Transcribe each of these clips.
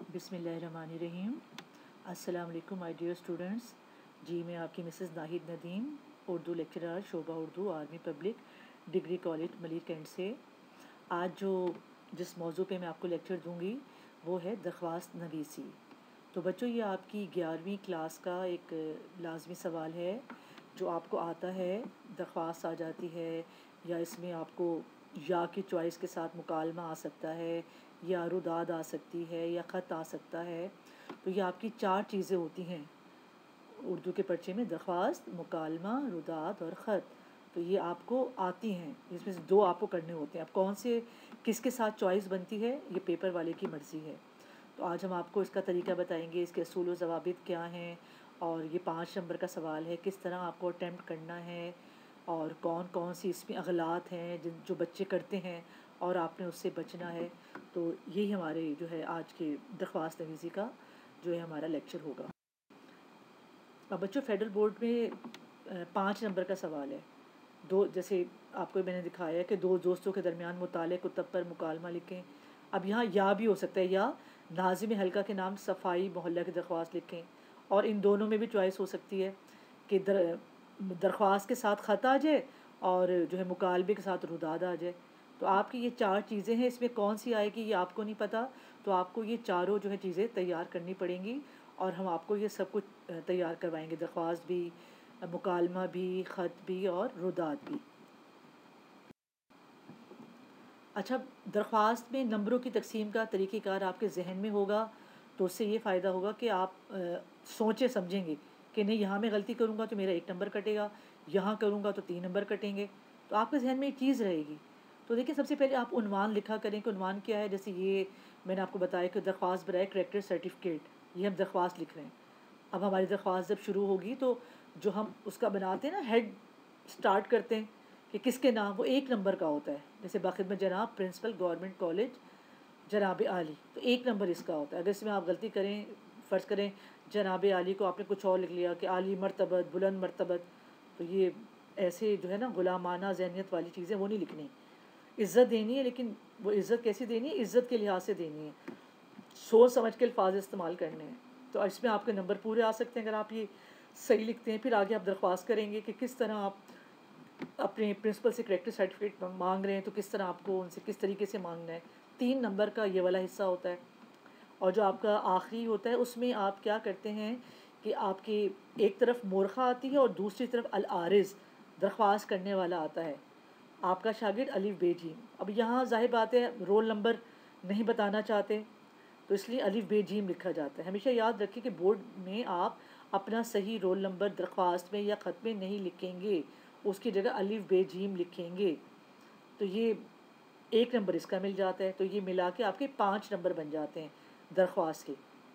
बिस्मिल्लाहिर्रहमानिर्रहीम। अस्सलाम वालेकुम माय डियर स्टूडेंट्स। जी मैं आपकी मिसेस नाहिद नदीम, उर्दू लेक्चरर शोबा Urdu army public degree college Malik cantt से। आज जिस मौजू पे मैं आपको लेक्चर दूंगी वो है दरख्वास्त नवीसी। तो बच्चों, ये आपकी 11वीं क्लास का एक लाजमी सवाल है जो आपको आता है। दरख्वास्त आ जाती है या इसमें आपको या की चॉइस के साथ मुकालमा आ सकता है, या रुदाद आ सकती है, या ख़त आ सकता है। तो ये आपकी 4 चीज़ें होती हैं उर्दू के पर्चे में: दरख्वास्त, मुकालमा, रुदाद और ख़त। तो ये आपको आती हैं, इसमें से 2 आपको करने होते हैं। अब कौन से किसके साथ चॉइस बनती है ये पेपर वाले की मर्ज़ी है। तो आज हम आपको इसका तरीका बताएंगे, इसके असूल व ज़वाबित क्या हैं, और ये 5 नंबर का सवाल है, किस तरह आपको अटैम्प्ट करना है, और कौन कौन सी इसमें अगलात हैं जिन जो बच्चे करते हैं और आपने उससे बचना है। तो यही हमारे जो है आज के दरख्वास्त नवीसी का जो है हमारा लेक्चर होगा। अब बच्चों, फेडरल बोर्ड में 5 नंबर का सवाल है। जैसे आपको मैंने दिखाया है कि 2 दोस्तों के दरमियान मुताल्लिक़ कुतब पर मुकालमा लिखें। अब यहाँ या भी हो सकता है, या नाज़िम हल्का के नाम सफाई मोहल्ला की दरख्वास्त लिखें, और इन दोनों में भी चॉइस हो सकती है कि दरख्वास्त के साथ ख़त आ जाए और जो है मुकालबे के साथ रुदाद आ जाए। तो आपकी ये 4 चीज़ें हैं, इसमें कौन सी आएगी ये आपको नहीं पता। तो आपको ये चारों जो है चीज़ें तैयार करनी पड़ेंगी, और हम आपको ये सब कुछ तैयार करवाएंगे: दरख्वास्त भी, मुकालमा भी, ख़त भी और रुदाद भी। अच्छा, दरख्वास्त में नंबरों की तकसीम का तरीक़ेकार आपके जहन में होगा, तो उससे ये फ़ायदा होगा कि आप सोचें समझेंगे कि नहीं, यहाँ मैं गलती करूँगा तो मेरा 1 नंबर कटेगा, यहाँ करूँगा तो 3 नंबर कटेंगे। तो आपके जहन में एक चीज़ रहेगी। तो देखिए, सबसे पहले आप उन्वान लिखा करें कि उन्वान क्या है। जैसे ये मैंने आपको बताया कि दरख्वास्त बराए करैक्टर सर्टिफिकेट, ये हम दरख्वास्त लिख रहे हैं। अब हमारी दरख्वास्त जब शुरू होगी तो जो हम उसका बनाते हैं ना, हेड स्टार्ट करते हैं कि किसके नाम, वो 1 नंबर का होता है। जैसे बाखिदमत जनाब प्रिंसिपल गवर्नमेंट कॉलेज जनाब आली, तो 1 नंबर इसका होता है। अगर इसमें आप गलती करें, फ़र्ज़ करें जनाब आली को आपने कुछ और लिख लिया कि आली मर्तबत, बुलंद मर्तबत, तो ये ऐसे जो है ना गुलामाना ज़हनियत वाली चीज़ें वो नहीं लिखनी। इज़्ज़त देनी है, लेकिन वो इज़्ज़त कैसी देनी है, इज़्ज़त के लिहाज से देनी है, सोच समझ के अल्फाज इस्तेमाल करने हैं। तो इसमें आपके नंबर पूरे आ सकते हैं अगर आप ये सही लिखते हैं। फिर आगे आप दरख्वास्त करेंगे कि किस तरह आप अपने प्रिंसिपल से करैक्टर सर्टिफिकेट मांग रहे हैं, तो किस तरह आपको उनसे किस तरीके से मांगना है। 3 नंबर का ये वाला हिस्सा होता है। और जो आपका आखिरी होता है उसमें आप क्या करते हैं कि आपकी एक तरफ मोरखा आती है और दूसरी तरफ अल आरिज़ दरख्वास्त करने वाला आता है, आपका शागिर्द अलिफ बेजीम। अब यहाँ ज़ाहिर बात है रोल नंबर नहीं बताना चाहते, तो इसलिए अलिफ बेजीम लिखा जाता है। हमेशा याद रखें कि बोर्ड में आप अपना सही रोल नंबर दरख्वास्त में या ख़त में नहीं लिखेंगे, उसकी जगह अलिफ बेजीम लिखेंगे। तो ये 1 नंबर इसका मिल जाता है। तो ये मिला के आपके 5 नंबर बन जाते हैं दरख्वास्त के।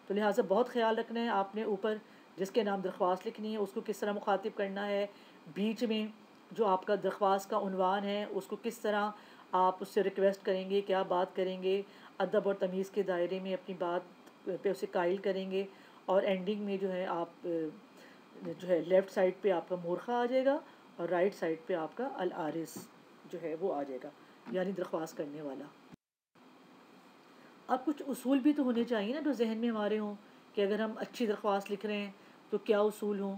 तो लिहाजा बहुत ख्याल रखना है आपने, ऊपर जिसके नाम दरख्वास्त लिखनी है उसको किस तरह मुखातिब करना है, बीच में जो आपका दरख्वास्त का उन्वान है उसको किस तरह आप उससे रिक्वेस्ट करेंगे, क्या बात करेंगे, अदब और तमीज़ के दायरे में अपनी बात पे उसे कायल करेंगे। और एंडिंग में जो है आप जो है लेफ़्ट साइड पे आपका मोरखा आ जाएगा और राइट साइड पे आपका अल आरिस जो है वो आ जाएगा, यानी दरख्वास्त करने वाला। अब कुछ उसूल भी तो होने चाहिए ना जो जहन में हमारे हों, कि अगर हम अच्छी दरख्वास्त लिख रहे हैं तो क्या उसूल हों।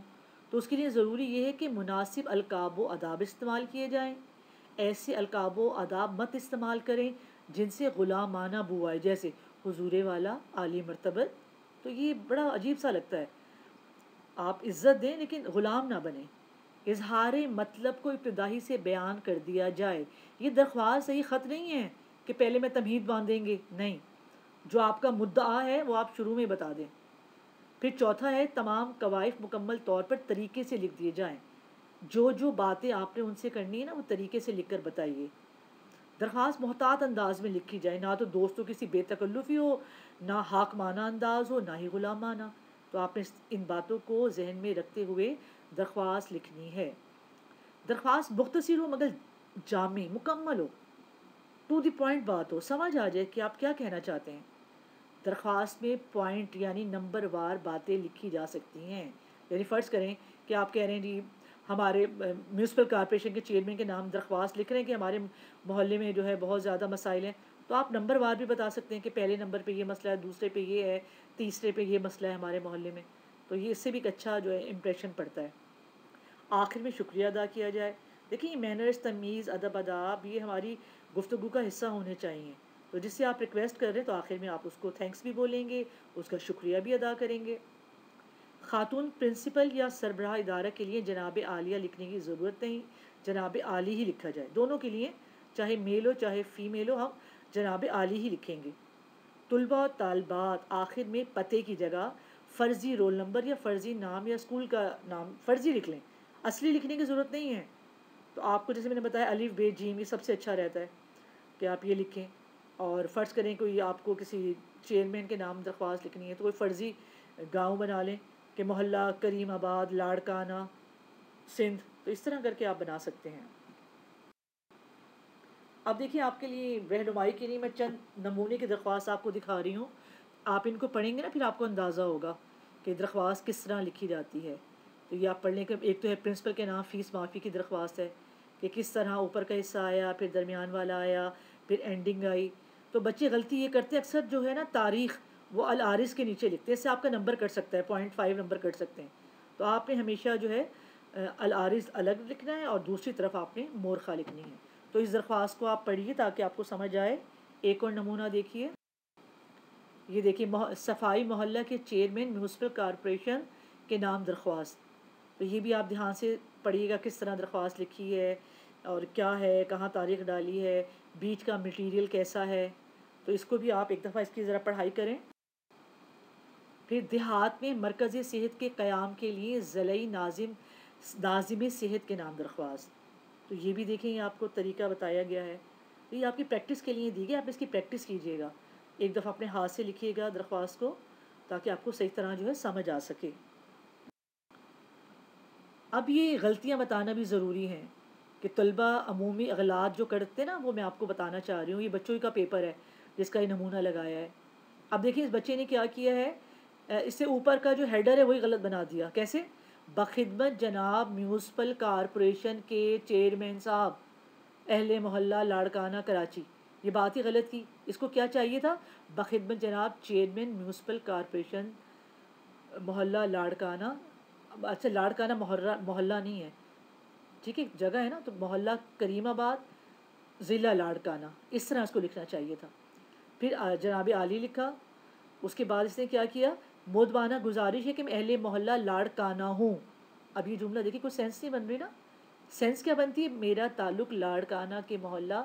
तो उसके लिए ज़रूरी ये है कि मुनासिब अलकाब व आदाब इस्तेमाल किए जाएँ। ऐसे अलकाब व आदाब मत इस्तेमाल करें जिनसे ग़ुलामाना बू आए, जैसे हुजूरे वाला, आली मर्तबत। तो ये बड़ा अजीब सा लगता है। आप इज़्ज़त दें लेकिन ग़ुलाम ना बने। इजहार मतलब को इब्तिदाई से बयान कर दिया जाए। ये दरख्वास्त सही ख़त नहीं है कि पहले में तमहीद बांधेंगे, नहीं, जो आपका मुद्दा है वो आप शुरू में बता दें। फिर चौथा है, तमाम कवाइफ मुकम्मल तौर पर तरीके से लिख दिए जाएं। जो जो बातें आपने उनसे करनी है ना वो तरीके से लिख कर बताइए। दरख्वास्त मोहतात अंदाज में लिखी जाए, ना तो दोस्तों किसी बेतकल्लुफ़ी हो, ना हाकमाना अंदाज हो, ना ही ग़ुलामाना। तो आपने इन बातों को जहन में रखते हुए दरख्वास्त लिखनी है। दरख्वास्त मुख्तसर हो मगर जामी, मुकम्मल हो, टू द पॉइंट बात हो, समझ आ जाए कि आप क्या कहना चाहते हैं। दरख्वास्त में पॉइंट यानी नंबर वार बातें लिखी जा सकती हैं। यानी फ़र्ज़ करें कि आप कह रहे हैं जी हमारे म्यूनसिपल कॉरपोरेशन के चेयरमैन के नाम दरख्वास्त लिख रहे हैं कि हमारे मोहल्ले में जो है बहुत ज़्यादा मसाइल हैं, तो आप नंबर वार भी बता सकते हैं कि पहले नंबर पे ये मसला है, दूसरे पे ये है, तीसरे पे ये मसला है हमारे मोहल्ले में। तो ये इससे भी एक अच्छा जो है इम्प्रेशन पड़ता है। आखिर में शुक्रिया अदा किया जाए। देखिए ये मैनर्स, तमीज़, अदब, आदाब ये हमारी गुफ्तगू का हिस्सा होने चाहिए। तो जिससे आप रिक्वेस्ट कर रहे हैं तो आखिर में आप उसको थैंक्स भी बोलेंगे, उसका शुक्रिया भी अदा करेंगे। खातून प्रिंसिपल या सरबराह इदारा के लिए जनाब आलिया लिखने की ज़रूरत नहीं, जनाब आली ही लिखा जाए। दोनों के लिए, चाहे मेल हो चाहे फ़ीमेल हो, हम जनाब आली ही लिखेंगे। तुलबा और तालबात आखिर में पते की जगह फ़र्ज़ी रोल नंबर या फ़र्ज़ी नाम या स्कूल का नाम फ़र्ज़ी लिख लें, असली लिखने की ज़रूरत नहीं है। तो आपको जैसे मैंने बताया अलिफ बे जीम ये सबसे अच्छा रहता है कि आप ये लिखें। और फ़र्ज़ करें कोई आपको किसी चेयरमैन के नाम दरख्वास्त लिखनी है तो कोई फ़र्ज़ी गांव बना लें कि मोहल्ला करीमाबाद लाड़काना सिंध, तो इस तरह करके आप बना सकते हैं। अब देखिए आपके लिए रहनुमाई के लिए मैं चंद नमूने की दरख्वास्त आपको दिखा रही हूँ। आप इनको पढ़ेंगे ना फिर आपको अंदाज़ा होगा कि दरख्वास्त किस तरह लिखी जाती है। तो ये आप पढ़ लें कि एक तो है प्रिंसिपल के नाम फ़ीस माफ़ी की दरख्वास्त है कि किस तरह ऊपर का हिस्सा आया, फिर दरमियान वाला आया, फिर एंडिंग आई। तो बच्चे गलती ये करते हैं अक्सर जो है ना तारीख़ वो अल आरिस के नीचे लिखते हैं, इससे आपका नंबर कट सकता है, 0.5 नंबर कट सकते हैं। तो आपने हमेशा जो है अल आरिस अलग लिखना है और दूसरी तरफ आपने मोरखा लिखनी है। तो इस दरख्वास्त को आप पढ़िए ताकि आपको समझ आए। एक और नमूना देखिए, ये देखिए सफाई मोहल्ला के चेयरमैन म्यूनसिपल कॉरपोरेशन के नाम दरख्वास्त। तो ये भी आप ध्यान से पढ़िएगा किस तरह दरख्वास्त लिखी है और क्या है, कहाँ तारीख डाली है, बीच का मटेरियल कैसा है। तो इसको भी आप एक दफ़ा इसकी ज़रा पढ़ाई करें। फिर देहात में मरकज़ सेहत के क़याम के लिए ज़िलई नाजिम सेहत के नाम दरख्वास्त। तो ये भी देखें, ये आपको तरीका बताया गया है। तो ये आपकी प्रैक्टिस के लिए दी गई, आप इसकी प्रैक्टिस कीजिएगा। एक दफ़ा अपने हाथ से लिखिएगा दरख्वास्त को ताकि आपको सही तरह जो है समझ आ सके। अब ये गलतियाँ बताना भी ज़रूरी हैं कि तलबा अमूमी अगलात जो करते हैं ना, वो मैं आपको बताना चाह रही हूँ। ये बच्चों का पेपर है जिसका ये नमूना लगाया है। अब देखिए इस बच्चे ने क्या किया है, इससे ऊपर का जो हेडर है वही गलत बना दिया। कैसे? बखिदमत जनाब म्यूनसिपल कॉरपोरेशन के चेयरमैन साहब अहले मोहल्ला लाड़काना कराची, ये बात ही गलत की। इसको क्या चाहिए था? बखिदमत जनाब चेयरमैन म्यूनसिपल कॉरपोरेशन मोहल्ला लाड़काना। अच्छा, लाड़काना मोहल्ला मोहल्ला नहीं है, ठीक है, जगह है ना। तो मोहल्ला करीमाबाद, ज़िला लाड़काना, इस तरह इसको लिखना चाहिए था। फिर जनाब आली लिखा। उसके बाद इसने क्या किया, मोदबाना गुजारिश है कि मैं अहले मोहल्ला लाड़काना हूँ। अब ये जुमला देखिए, कोई सेंस नहीं बन रही ना। सेंस क्या बनती है, मेरा ताल्लुक़ लाड़काना के मोहल्ला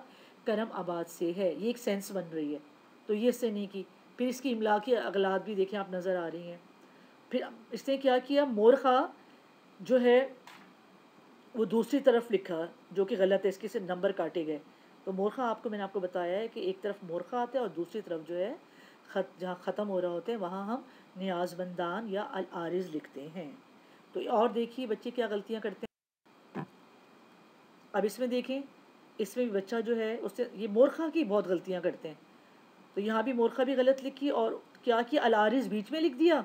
करम आबाद से है, ये एक सेंस बन रही है। तो ये इससे नहीं की। फिर इसकी इमला की अगलात भी देखें आप, नज़र आ रही हैं। फिर इसने क्या किया, मोरखा जो है वो दूसरी तरफ लिखा जो कि गलत है, इसके से नंबर काटे गए। तो मोरखा आपको मैंने आपको बताया है कि एक तरफ मोरखा आता है और दूसरी तरफ जो है जहाँ ख़त्म हो रहा होते हैं वहाँ हम नियाज़मंदान या अल आरिज़ लिखते हैं। तो और देखिए बच्चे क्या गलतियाँ करते हैं। अब इसमें देखें, इसमें भी बच्चा जो है उससे ये मोरखा की बहुत गलतियाँ करते हैं। तो यहाँ भी मोरखा भी गलत लिखी और क्या किया, अल आरिज़ बीच में लिख दिया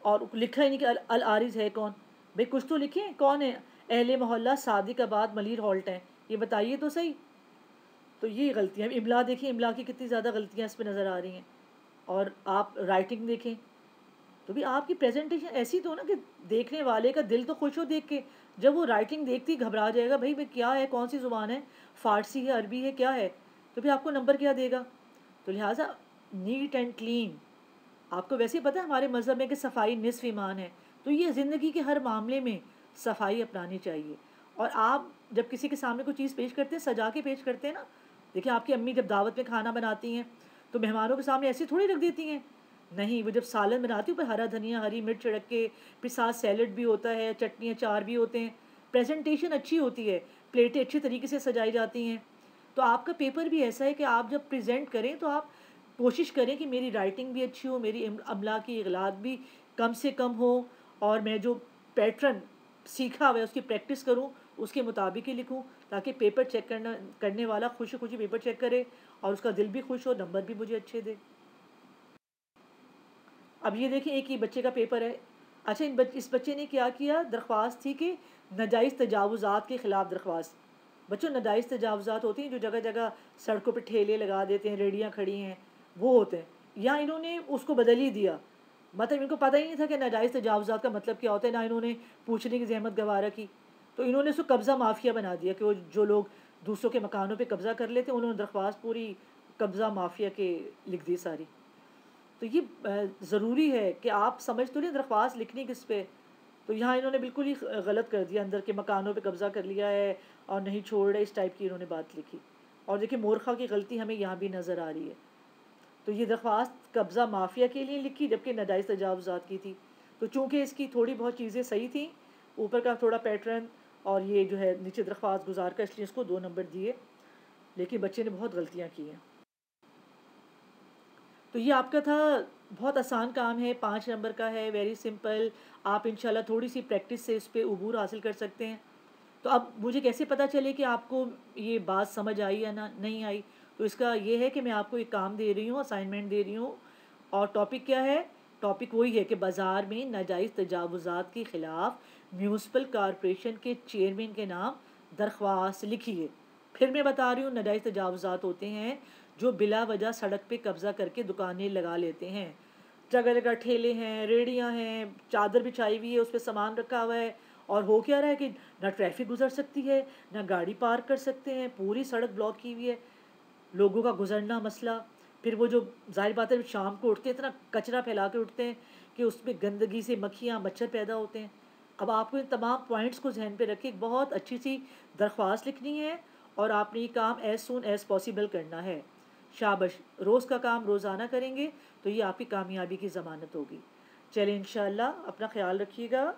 और लिखा ही नहीं कि अल आरिज़ है कौन। भाई कुछ तो लिखें, कौन है अहले मोहल्ला सादिकाबाद मलिर हॉल्ट हैं, ये बताइए तो सही। तो ये गलतियाँ, इमला देखिए, इमला की कितनी ज़्यादा गलतियाँ इस पर नज़र आ रही हैं। और आप राइटिंग देखें तो भी आपकी प्रेजेंटेशन ऐसी तो हो ना कि देखने वाले का दिल तो खुश हो देख के। जब वो राइटिंग देखती घबरा जाएगा, भाई क्या है, कौन सी ज़ुबान है, फ़ारसी है, अरबी है, क्या है, तो फिर आपको नंबर क्या देगा। तो लिहाजा नीट एंड क्लीन। आपको वैसे ही पता है हमारे मज़हब में कि सफाई निस्फ ईमान है। तो ये ज़िंदगी के हर मामले में सफाई अपनानी चाहिए। और आप जब किसी के सामने कोई चीज़ पेश करते हैं, सजा के पेश करते हैं ना। देखिए आपकी अम्मी जब दावत में खाना बनाती हैं तो मेहमानों के सामने ऐसे थोड़ी रख देती हैं। नहीं, वो जब सालन बनाती है ऊपर हरा धनिया, हरी मिर्च छिड़क के, फिर साथ सैलड भी होता है, चटनी अचार भी होते हैं, प्रेजेंटेशन अच्छी होती है, प्लेटें अच्छी तरीके से सजाई जाती हैं। तो आपका पेपर भी ऐसा है कि आप जब प्रेजेंट करें तो आप कोशिश करें कि मेरी राइटिंग भी अच्छी हो, मेरी अमला की इगलात भी कम से कम हो, और मैं जो पैटर्न सीखा हुआ है उसकी प्रैक्टिस करूं, उसके मुताबिक ही लिखूं, ताकि पेपर चेक करने वाला खुशी खुशी पेपर चेक करे और उसका दिल भी खुश हो, नंबर भी मुझे अच्छे दे। अब ये देखें, एक ही बच्चे का पेपर है। अच्छा, इस बच्चे ने क्या किया, दरख्वास्त थी कि नाजायज़ तजावुज़ात के ख़िलाफ़ दरख्वास्त। बच्चों नाजायज़ तजावुज़ात होती हैं जो जगह जगह सड़कों पे ठेले लगा देते हैं, रेहड़ियाँ खड़ी हैं, वो होते हैं। या इन्होंने उसको बदल ही दिया, मतलब इनको पता ही नहीं था कि नाजायज़ तजावुज़ात का मतलब क्या होता है, ना इन्होंने पूछने की ज़हमत गवारा की। तो इन्होंने उसको कब्ज़ा माफिया बना दिया कि वो जो लोग दूसरों के मकानों पे कब्ज़ा कर लेते हैं, उन्होंने दरख्वास्त पूरी कब्ज़ा माफिया के लिख दी सारी। तो ये ज़रूरी है कि आप समझ तो नहीं दरख्वास्त लिखनी किस पे। तो यहाँ इन्होंने बिल्कुल ही गलत कर दिया, अंदर के मकानों पे कब्ज़ा कर लिया है और नहीं छोड़ रहे, इस टाइप की इन्होंने बात लिखी। और देखिए मोरखा की गलती हमें यहाँ भी नज़र आ रही है। तो ये दरख्वास्त कब्ज़ा माफिया के लिए लिखी, जबकि नाजायज़ तजावुज़ात की थी। तो चूँकि इसकी थोड़ी बहुत चीज़ें सही थी, ऊपर का थोड़ा पैटर्न और ये जो है नीचे दरख्वास्त गुजार का, इसलिए इसको 2 नंबर दिए। लेकिन बच्चे ने बहुत गलतियाँ की हैं। तो ये आपका था, बहुत आसान काम है, 5 नंबर का है, वेरी सिंपल। आप इंशाल्लाह थोड़ी सी प्रैक्टिस से इस पे उबूर हासिल कर सकते हैं। तो अब मुझे कैसे पता चले कि आपको ये बात समझ आई या ना नहीं आई? तो इसका ये है कि मैं आपको एक काम दे रही हूँ, असाइनमेंट दे रही हूँ। और टॉपिक क्या है? टॉपिक वही है कि बाज़ार में नाजायज़ तजावुज़ात के ख़िलाफ़ म्यूनसिपल कॉरपोरेशन के चेयरमैन के नाम दरख्वास्त लिखिए। फिर मैं बता रही हूँ, नाजायज़ तजावुज़ात होते हैं जो बिला वजह सड़क पे कब्ज़ा करके दुकानें लगा लेते हैं। जगह जगह ठेले हैं, रेहड़ियाँ हैं, चादर बिछाई हुई है, उस पे सामान रखा हुआ है, और हो क्या रहा है कि ना ट्रैफिक गुजर सकती है, ना गाड़ी पार्क कर सकते हैं, पूरी सड़क ब्लॉक की हुई है, लोगों का गुजरना मसला। फिर वो जो ज़ाहिर बात है शाम को उठते हैं, इतना कचरा फैला के उठते हैं कि उसमें गंदगी से मक्खियाँ मच्छर पैदा होते हैं। अब आपको इन तमाम पॉइंट्स को ज़हन पे रख के एक बहुत अच्छी सी दरख्वास्त लिखनी है, और आपने ये काम एज़ सून एज़ पॉसिबल करना है। शाबाश, रोज़ का काम रोज़ाना करेंगे तो ये आपकी कामयाबी की ज़मानत होगी। चलें इंशाअल्लाह, अपना ख़्याल रखिएगा।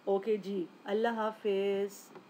ओके जी, अल्लाह हाफ़िज़।